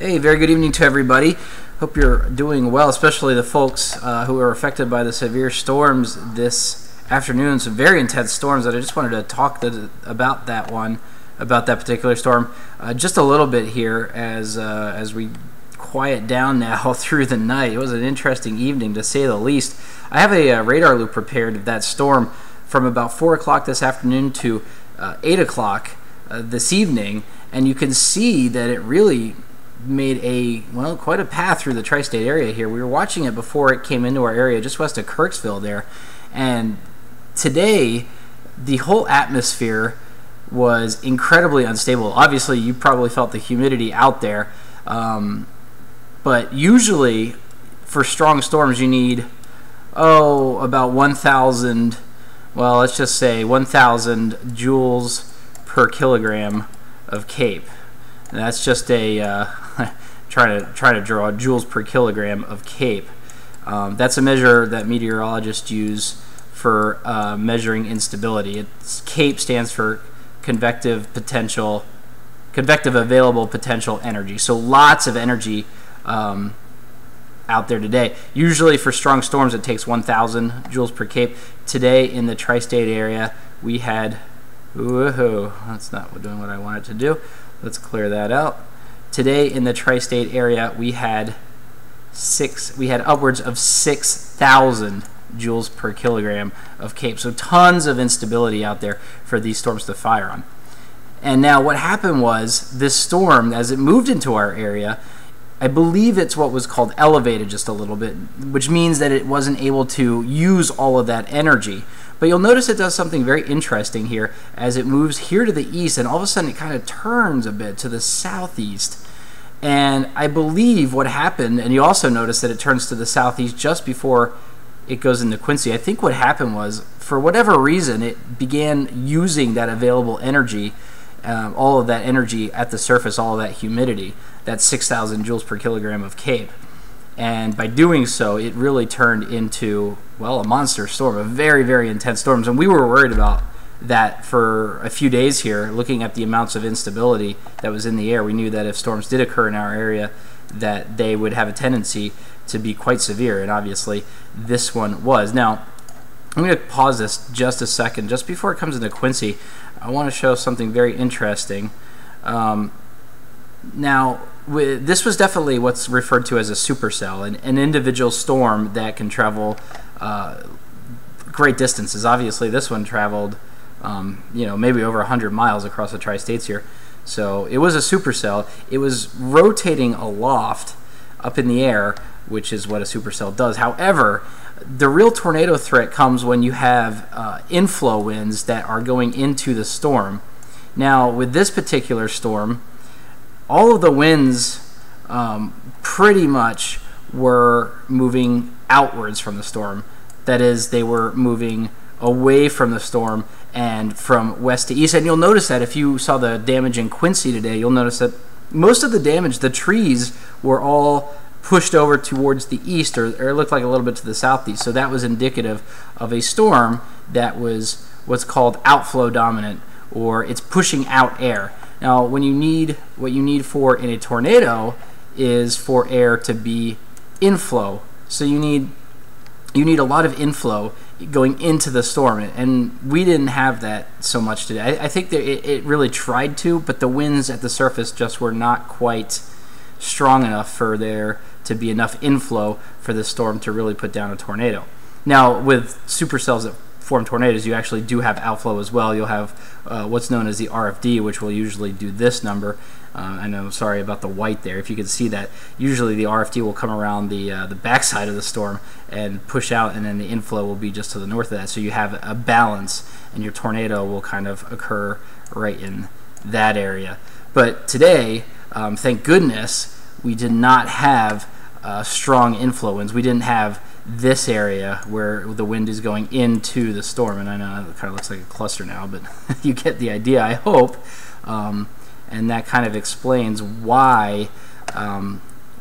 Hey, very good evening to everybody. Hope you're doing well, especially the folks who are affected by the severe storms this afternoon. Some very intense storms that I just wanted to talk about that particular storm just a little bit here as we quiet down now through the night. It was an interesting evening, to say the least. I have a radar loop prepared of that storm from about 4 o'clock this afternoon to 8 o'clock this evening, and you can see that it really made quite a path through the tri-state area here. We were watching it before it came into our area just west of Kirksville there, and today the whole atmosphere was incredibly unstable. Obviously you probably felt the humidity out there, but usually for strong storms you need about 1,000, well, let's just say 1,000 joules per kilogram of CAPE. And that's just a trying to draw joules per kilogram of CAPE. That's a measure that meteorologists use for measuring instability. CAPE stands for convective available potential energy. So lots of energy out there today. Usually for strong storms it takes 1,000 joules per CAPE. Today in the tri-state area we had, woohoo, that's not doing what I wanted to do. Let's clear that out. Today in the tri-state area we had upwards of 6,000 joules per kilogram of CAPE. So tons of instability out there for these storms to fire on. And now what happened was, this storm, as it moved into our area, I believe it's what was called elevated just a little bit, which means that it wasn't able to use all of that energy. But you'll notice it does something very interesting here as it moves here to the east, and all of a sudden it kind of turns a bit to the southeast. And I believe what happened, and you also notice that it turns to the southeast just before it goes into Quincy. I think what happened was, for whatever reason, it began using that available energy, all of that energy at the surface, all of that humidity, that 6,000 joules per kilogram of CAPE. And by doing so, it really turned into, well, a monster storm, a very, very intense storm. And we were worried about that for a few days here, looking at the amounts of instability that was in the air. We knew that if storms did occur in our area, that they would have a tendency to be quite severe, and obviously this one was. Now, I'm going to pause this just a second. Just before it comes into Quincy, I want to show something very interesting. Now, this was definitely what's referred to as a supercell, an individual storm that can travel great distances. Obviously, this one traveled, maybe over 100 miles across the tri-states here. So it was a supercell. It was rotating aloft up in the air, which is what a supercell does. However, the real tornado threat comes when you have inflow winds that are going into the storm. Now, with this particular storm, all of the winds pretty much were moving outwards from the storm. That is, they were moving away from the storm and from west to east. And you'll notice that if you saw the damage in Quincy today, you'll notice that most of the damage, the trees were all pushed over towards the east, or it looked like a little bit to the southeast. So that was indicative of a storm that was what's called outflow dominant, or it's pushing out air. Now, what you need for in a tornado is for air to be inflow. So you need a lot of inflow going into the storm, and we didn't have that so much today. I think that it really tried to, but the winds at the surface just were not quite strong enough for there to be enough inflow for the storm to really put down a tornado. Now, with supercells that form tornadoes, you actually do have outflow as well. You'll have what's known as the RFD, which will usually do this number. I know, sorry about the white there. If you can see that, usually the RFD will come around the backside of the storm and push out, and then the inflow will be just to the north of that. So you have a balance, and your tornado will kind of occur right in that area. But today, thank goodness, we did not have strong inflow winds. We didn't have this area where the wind is going into the storm, and I know it kind of looks like a cluster now, but you get the idea, I hope. And that kind of explains why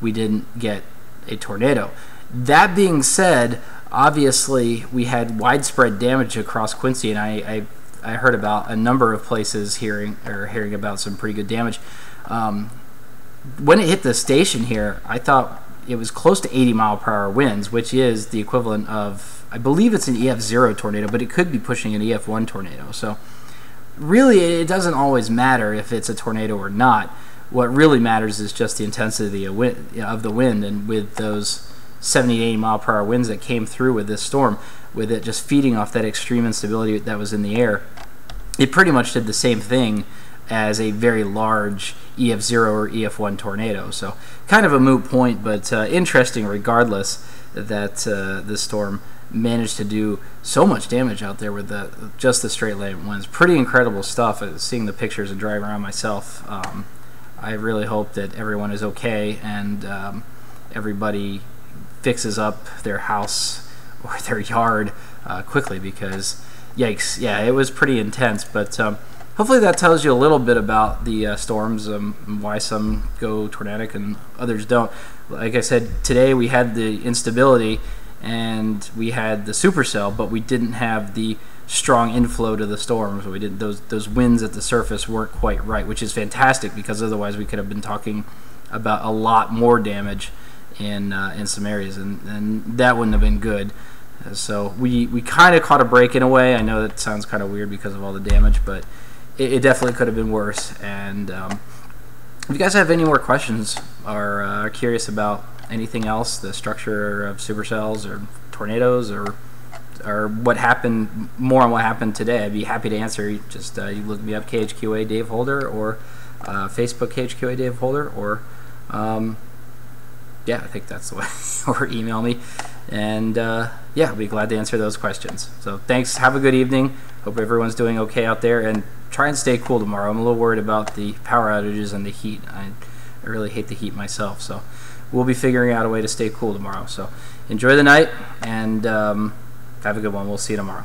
we didn't get a tornado. That being said, obviously we had widespread damage across Quincy, and I heard about a number of places hearing about some pretty good damage. when it hit the station here, I thought it was close to 80-mile-per-hour winds, which is the equivalent of, I believe it's an EF0 tornado, but it could be pushing an EF1 tornado. So really, it doesn't always matter if it's a tornado or not. What really matters is just the intensity of the wind, and with those 70 to 80 mile per hour winds that came through with this storm, with it just feeding off that extreme instability that was in the air, it pretty much did the same thing as a very large EF0 or EF1 tornado. So kind of a moot point, but interesting regardless that this storm managed to do so much damage out there with just the straight line winds. Pretty incredible stuff. Seeing the pictures and driving around myself, I really hope that everyone is okay and everybody fixes up their house or their yard quickly, because yikes, yeah, it was pretty intense. But hopefully that tells you a little bit about the storms, and why some go tornadic and others don't. Like I said, today we had the instability and we had the supercell, but we didn't have the strong inflow to the storms. We didn't, those winds at the surface weren't quite right, which is fantastic, because otherwise we could have been talking about a lot more damage in some areas, and that wouldn't have been good. So we kind of caught a break in a way. I know that sounds kind of weird because of all the damage, but it definitely could have been worse. And if you guys have any more questions or are curious about anything else, the structure of supercells or tornadoes, or what happened, more on what happened today, I'd be happy to answer. Just you look me up, KHQA Dave Holder, or Facebook KHQA Dave Holder, or yeah, I think that's the way, or email me, and yeah, I'll be glad to answer those questions. So thanks, have a good evening, hope everyone's doing okay out there, and try and stay cool tomorrow. I'm a little worried about the power outages and the heat. I really hate the heat myself, so we'll be figuring out a way to stay cool tomorrow. So enjoy the night, and have a good one. We'll see you tomorrow.